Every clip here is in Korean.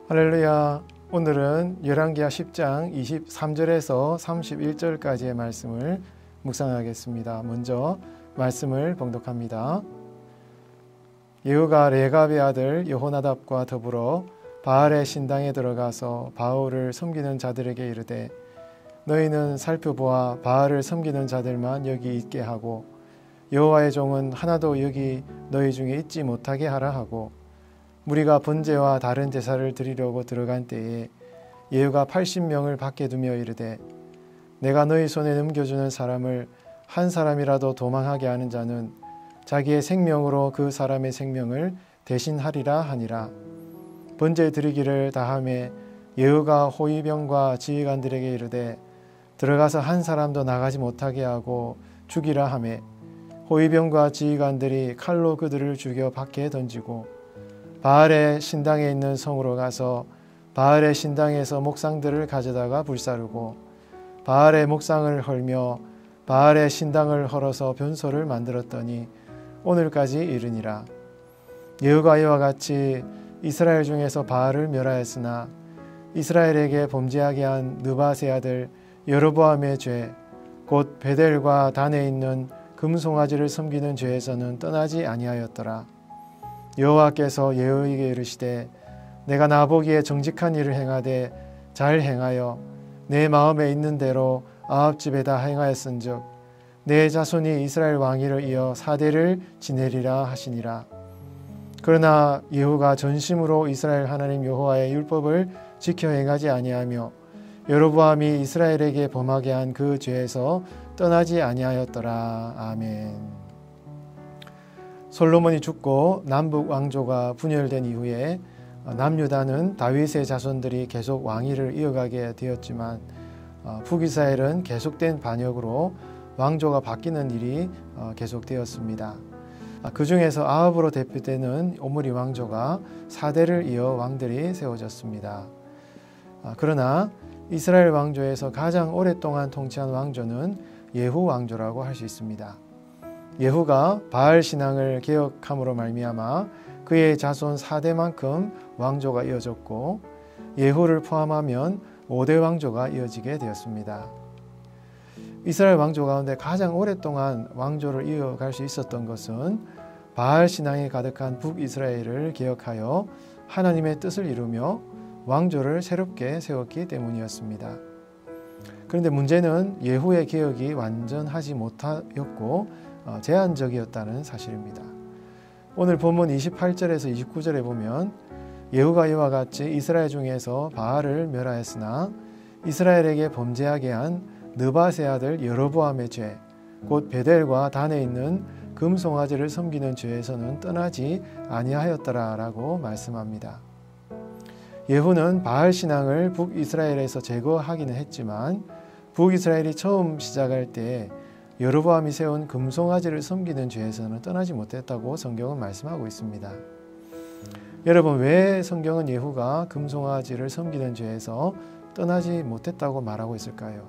할렐루야. 오늘은 열왕기하 10장 23절에서 31절까지의 말씀을 묵상하겠습니다. 먼저 말씀을 봉독합니다. 예후가 레갑의 아들 여호나답과 더불어 바알의 신당에 들어가서 바울을 섬기는 자들에게 이르되 너희는 살펴보아 바알을 섬기는 자들만 여기 있게 하고 여호와의 종은 하나도 여기 너희 중에 있지 못하게 하라 하고, 무리가 번제와 다른 제사를 드리려고 들어간 때에 예후가 80명을 밖에 두며 이르되 내가 너희 손에 넘겨주는 사람을 한 사람이라도 도망하게 하는 자는 자기의 생명으로 그 사람의 생명을 대신하리라 하니라. 번제 드리기를 다하매 예후가 호위병과 지휘관들에게 이르되 들어가서 한 사람도 나가지 못하게 하고 죽이라 하매 호위병과 지휘관들이 칼로 그들을 죽여 밖에 던지고 바알의 신당에 있는 성으로 가서 바알의 신당에서 목상들을 가져다가 불사르고 바알의 목상을 헐며 바알의 신당을 헐어서 변소를 만들었더니 오늘까지 이르니라. 예후가 이와 같이 이스라엘 중에서 바알을 멸하였으나 이스라엘에게 범죄하게 한 느밧의 아들 여로보암의 죄 곧 베델과 단에 있는 금송아지를 섬기는 죄에서는 떠나지 아니하였더라. 여호와께서 예후에게 이르시되 내가 나보기에 정직한 일을 행하되 잘 행하여 내 마음에 있는 대로 아합 집에다 행하였은즉 내 자손이 이스라엘 왕위를 이어 4대를 지내리라 하시니라. 그러나 예후가 전심으로 이스라엘 하나님 여호와의 율법을 지켜 행하지 아니하며 여로보암이 이스라엘에게 범하게 한 그 죄에서 떠나지 아니하였더라. 아멘. 솔로몬이 죽고 남북 왕조가 분열된 이후에 남유다는 다윗의 자손들이 계속 왕위를 이어가게 되었지만 북이스라엘은 계속된 반역으로 왕조가 바뀌는 일이 계속되었습니다. 그 중에서 아합으로 대표되는 오므리 왕조가 4대를 이어 왕들이 세워졌습니다. 그러나 이스라엘 왕조에서 가장 오랫동안 통치한 왕조는 예후 왕조라고 할 수 있습니다. 예후가 바알 신앙을 개혁함으로 말미암아 그의 자손 4대만큼 왕조가 이어졌고 예후를 포함하면 5대 왕조가 이어지게 되었습니다. 이스라엘 왕조 가운데 가장 오랫동안 왕조를 이어갈 수 있었던 것은 바알 신앙이 가득한 북이스라엘을 개혁하여 하나님의 뜻을 이루며 왕조를 새롭게 세웠기 때문이었습니다. 그런데 문제는 예후의 개혁이 완전하지 못하였고 제한적이었다는 사실입니다. 오늘 본문 28절에서 29절에 보면 예후가 이와 같이 이스라엘 중에서 바알을 멸하였으나 이스라엘에게 범죄하게 한 느밧의 아들 여로보암의 죄 곧 베델과 단에 있는 금송아지를 섬기는 죄에서는 떠나지 아니하였더라라고 말씀합니다. 예후는 바알 신앙을 북이스라엘에서 제거하기는 했지만 북이스라엘이 처음 시작할 때 여로보암이 세운 금송아지를 섬기는 죄에서는 떠나지 못했다고 성경은 말씀하고 있습니다. 여러분, 왜 성경은 예후가 금송아지를 섬기는 죄에서 떠나지 못했다고 말하고 있을까요?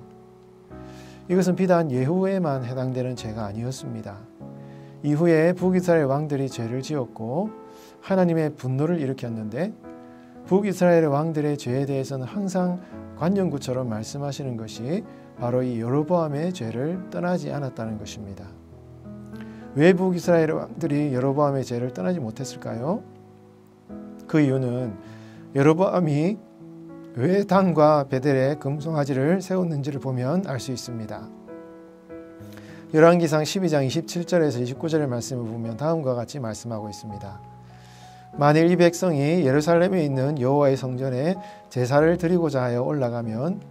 이것은 비단 예후에만 해당되는 죄가 아니었습니다. 이후에 북이스라엘 왕들이 죄를 지었고 하나님의 분노를 일으켰는데 북이스라엘 왕들의 죄에 대해서는 항상 관용구처럼 말씀하시는 것이 바로 이 여로보암의 죄를 떠나지 않았다는 것입니다. 왜 북이스라엘 왕들이 여로보암의 죄를 떠나지 못했을까요? 그 이유는 여로보암이 왜 단과 베델에 금송아지를 세웠는지를 보면 알 수 있습니다. 열왕기상 12장 27절에서 29절의 말씀을 보면 다음과 같이 말씀하고 있습니다. 만일 이 백성이 예루살렘에 있는 여호와의 성전에 제사를 드리고자 하여 올라가면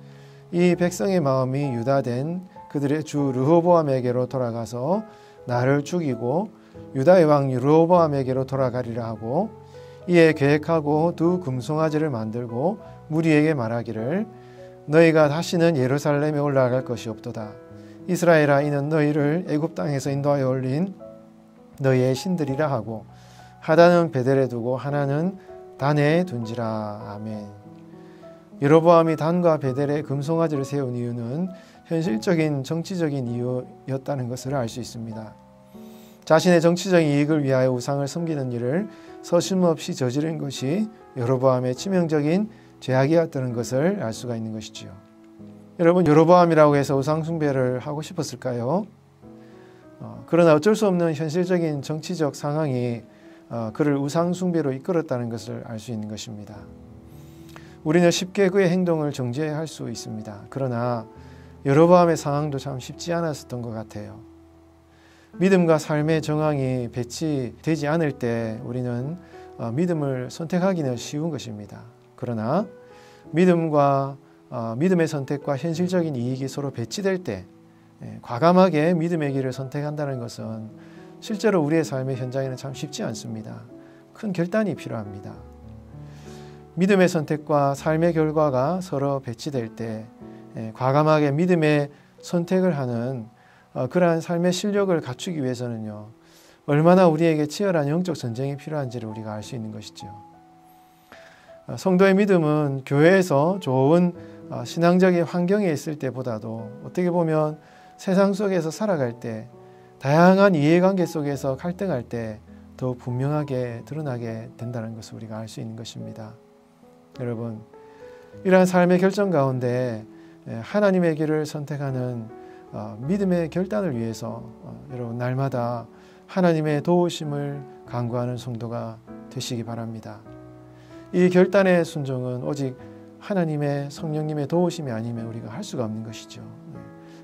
이 백성의 마음이 유다된 그들의 주 르호보암에게로 돌아가서 나를 죽이고 유다의 왕 르호보암에게로 돌아가리라 하고, 이에 계획하고 두 금송아지를 만들고 무리에게 말하기를 너희가 다시는 예루살렘에 올라갈 것이 없도다. 이스라엘아, 이는 너희를 애굽 땅에서 인도하여 올린 너희의 신들이라 하고 하나는 베델에 두고 하나는 단에 둔지라. 아멘. 여로보암이 단과 베델에 금송아지를 세운 이유는 현실적인 정치적인 이유였다는 것을 알 수 있습니다. 자신의 정치적인 이익을 위하여 우상을 섬기는 일을 서슴없이 저지른 것이 여로보암의 치명적인 죄악이었다는 것을 알 수가 있는 것이지요. 여러분, 여로보암이라고 해서 우상 숭배를 하고 싶었을까요? 그러나 어쩔 수 없는 현실적인 정치적 상황이 그를 우상 숭배로 이끌었다는 것을 알 수 있는 것입니다. 우리는 쉽게 그의 행동을 정죄할 수 있습니다. 그러나 여로보암의 상황도 참 쉽지 않았었던 것 같아요. 믿음과 삶의 정황이 배치되지 않을 때 우리는 믿음을 선택하기는 쉬운 것입니다. 그러나 믿음의 선택과 현실적인 이익이 서로 배치될 때 과감하게 믿음의 길을 선택한다는 것은 실제로 우리의 삶의 현장에는 참 쉽지 않습니다. 큰 결단이 필요합니다. 믿음의 선택과 삶의 결과가 서로 배치될 때 과감하게 믿음의 선택을 하는 그러한 삶의 실력을 갖추기 위해서는요, 얼마나 우리에게 치열한 영적 전쟁이 필요한지를 우리가 알 수 있는 것이죠. 성도의 믿음은 교회에서 좋은 신앙적인 환경에 있을 때보다도 어떻게 보면 세상 속에서 살아갈 때, 다양한 이해관계 속에서 갈등할 때 더욱 분명하게 드러나게 된다는 것을 우리가 알 수 있는 것입니다. 여러분, 이러한 삶의 결정 가운데 하나님의 길을 선택하는 믿음의 결단을 위해서 여러분 날마다 하나님의 도우심을 간구하는 성도가 되시기 바랍니다. 이 결단의 순종은 오직 하나님의 성령님의 도우심이 아니면 우리가 할 수가 없는 것이죠.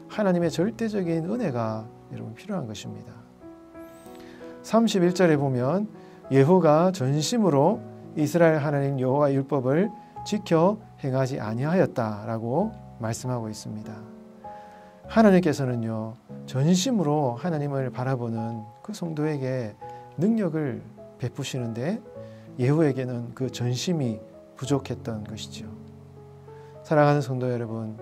하나님의 절대적인 은혜가 여러분 필요한 것입니다. 31절에 보면 예후가 전심으로 이스라엘 하나님 여호와 율법을 지켜 행하지 아니하였다라고 말씀하고 있습니다. 하나님께서는요, 전심으로 하나님을 바라보는 그 성도에게 능력을 베푸시는데 예후에게는 그 전심이 부족했던 것이죠. 사랑하는 성도 여러분,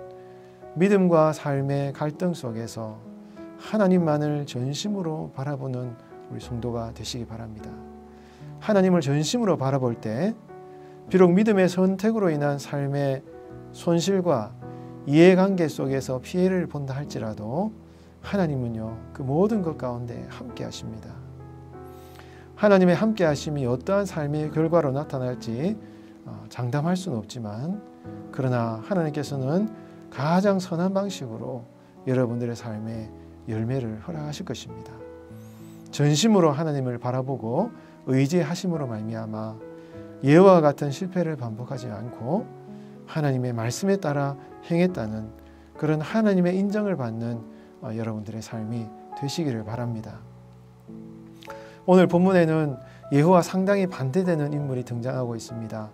믿음과 삶의 갈등 속에서 하나님만을 전심으로 바라보는 우리 성도가 되시기 바랍니다. 하나님을 전심으로 바라볼 때 비록 믿음의 선택으로 인한 삶의 손실과 이해관계 속에서 피해를 본다 할지라도 하나님은요, 그 모든 것 가운데 함께 하십니다. 하나님의 함께 하심이 어떠한 삶의 결과로 나타날지 장담할 수는 없지만, 그러나 하나님께서는 가장 선한 방식으로 여러분들의 삶에 열매를 허락하실 것입니다. 전심으로 하나님을 바라보고 의지하심으로 말미암아 예화와 같은 실패를 반복하지 않고 하나님의 말씀에 따라 행했다는 그런 하나님의 인정을 받는 여러분들의 삶이 되시기를 바랍니다. 오늘 본문에는 예후와 상당히 반대되는 인물이 등장하고 있습니다.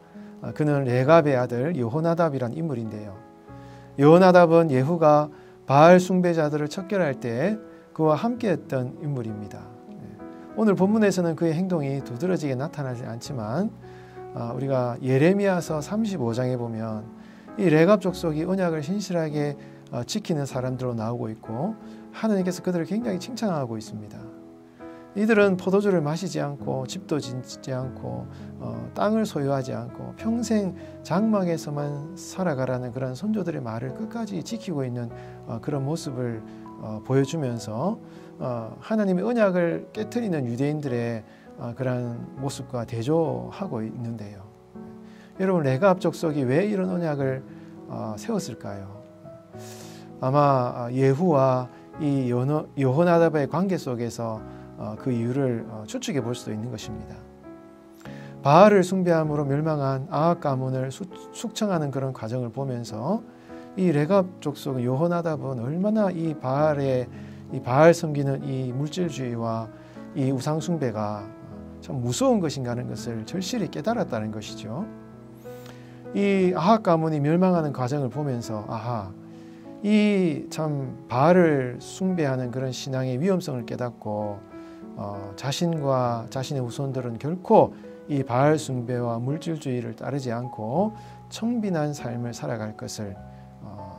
그는 레갑의 아들 여호나답이란 인물인데요. 여호나답은 예후가 바알 숭배자들을 척결할 때 그와 함께했던 인물입니다. 오늘 본문에서는 그의 행동이 두드러지게 나타나지 않지만 우리가 예레미야서 35장에 보면 이 레갑 족속이 언약을 신실하게 지키는 사람들로 나오고 있고 하나님께서 그들을 굉장히 칭찬하고 있습니다. 이들은 포도주를 마시지 않고 집도 짓지 않고 땅을 소유하지 않고 평생 장막에서만 살아가라는 그런 선조들의 말을 끝까지 지키고 있는 그런 모습을 보여주면서 하나님의 언약을 깨트리는 유대인들의 그런 모습과 대조하고 있는데요. 여러분, 레갑 족속이 왜 이런 언약을 세웠을까요? 아마 예후와 이 여호나답의 관계 속에서 그 이유를 추측해 볼 수도 있는 것입니다. 바알을 숭배함으로 멸망한 아합 가문을 숙청하는 그런 과정을 보면서 이 레갑 족속 여호나답은 얼마나 이 바알 섬기는 이 물질주의와 이 우상 숭배가 참 무서운 것인가 하는 것을 절실히 깨달았다는 것이죠. 이 아합 가문이 멸망하는 과정을 보면서 이 참 바알을 숭배하는 그런 신앙의 위험성을 깨닫고 자신과 자신의 후손들은 결코 이 바알 숭배와 물질주의를 따르지 않고 청빈한 삶을 살아갈 것을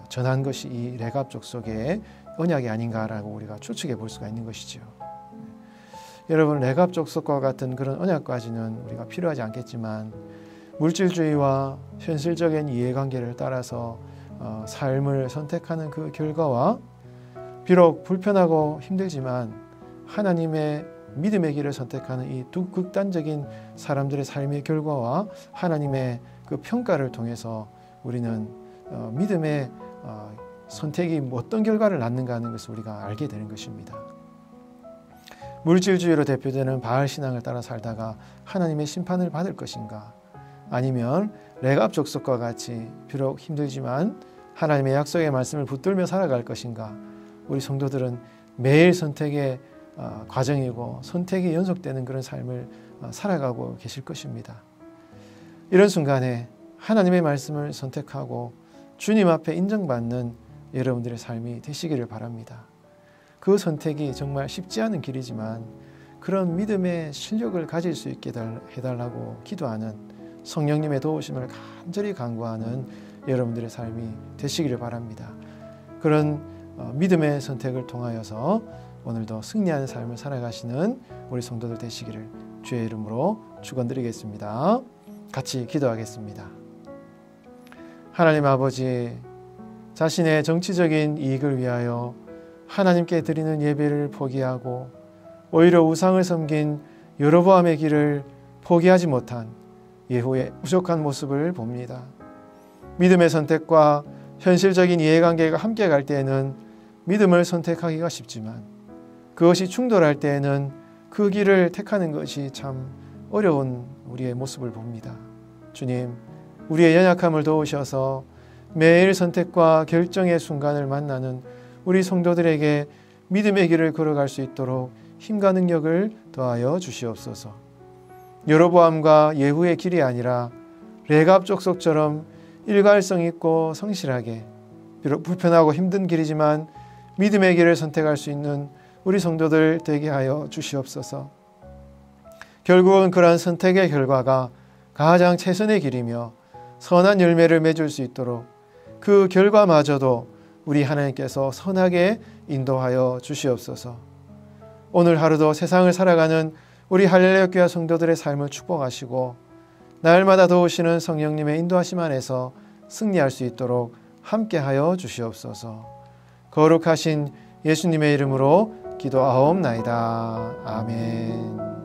전한 것이 이 레갑 족속의 언약이 아닌가라고 우리가 추측해 볼 수가 있는 것이죠. 여러분, 레갑 족속과 같은 그런 언약까지는 우리가 필요하지 않겠지만 물질주의와 현실적인 이해관계를 따라서 삶을 선택하는 그 결과와 비록 불편하고 힘들지만 하나님의 믿음의 길을 선택하는 이 두 극단적인 사람들의 삶의 결과와 하나님의 그 평가를 통해서 우리는 믿음의 선택이 어떤 결과를 낳는가 하는 것을 우리가 알게 되는 것입니다. 물질주의로 대표되는 바알 신앙을 따라 살다가 하나님의 심판을 받을 것인가, 아니면 레갑 족속과 같이 비록 힘들지만 하나님의 약속의 말씀을 붙들며 살아갈 것인가. 우리 성도들은 매일 선택의 과정이고 선택이 연속되는 그런 삶을 살아가고 계실 것입니다. 이런 순간에 하나님의 말씀을 선택하고 주님 앞에 인정받는 여러분들의 삶이 되시기를 바랍니다. 그 선택이 정말 쉽지 않은 길이지만 그런 믿음의 실력을 가질 수 있게 해달라고 기도하는, 성령님의 도우심을 간절히 간구하는 여러분들의 삶이 되시기를 바랍니다. 그런 믿음의 선택을 통하여서 오늘도 승리하는 삶을 살아가시는 우리 성도들 되시기를 주의 이름으로 축원드리겠습니다. 같이 기도하겠습니다. 하나님 아버지, 자신의 정치적인 이익을 위하여 하나님께 드리는 예배를 포기하고 오히려 우상을 섬긴 여로보암의 길을 포기하지 못한 예후의 부족한 모습을 봅니다. 믿음의 선택과 현실적인 이해관계가 함께 갈 때에는 믿음을 선택하기가 쉽지만 그것이 충돌할 때에는 그 길을 택하는 것이 참 어려운 우리의 모습을 봅니다. 주님, 우리의 연약함을 도우셔서 매일 선택과 결정의 순간을 만나는 우리 성도들에게 믿음의 길을 걸어갈 수 있도록 힘과 능력을 더하여 주시옵소서. 여로보암과 예후의 길이 아니라 레갑 족속처럼 일관성 있고 성실하게, 비록 불편하고 힘든 길이지만 믿음의 길을 선택할 수 있는 우리 성도들 되게 하여 주시옵소서. 결국은 그러한 선택의 결과가 가장 최선의 길이며 선한 열매를 맺을 수 있도록 그 결과마저도 우리 하나님께서 선하게 인도하여 주시옵소서. 오늘 하루도 세상을 살아가는 우리 할렐루야 교회 성도들의 삶을 축복하시고 날마다 도우시는 성령님의 인도하심 안에서 승리할 수 있도록 함께하여 주시옵소서. 거룩하신 예수님의 이름으로 기도하옵나이다. 아멘.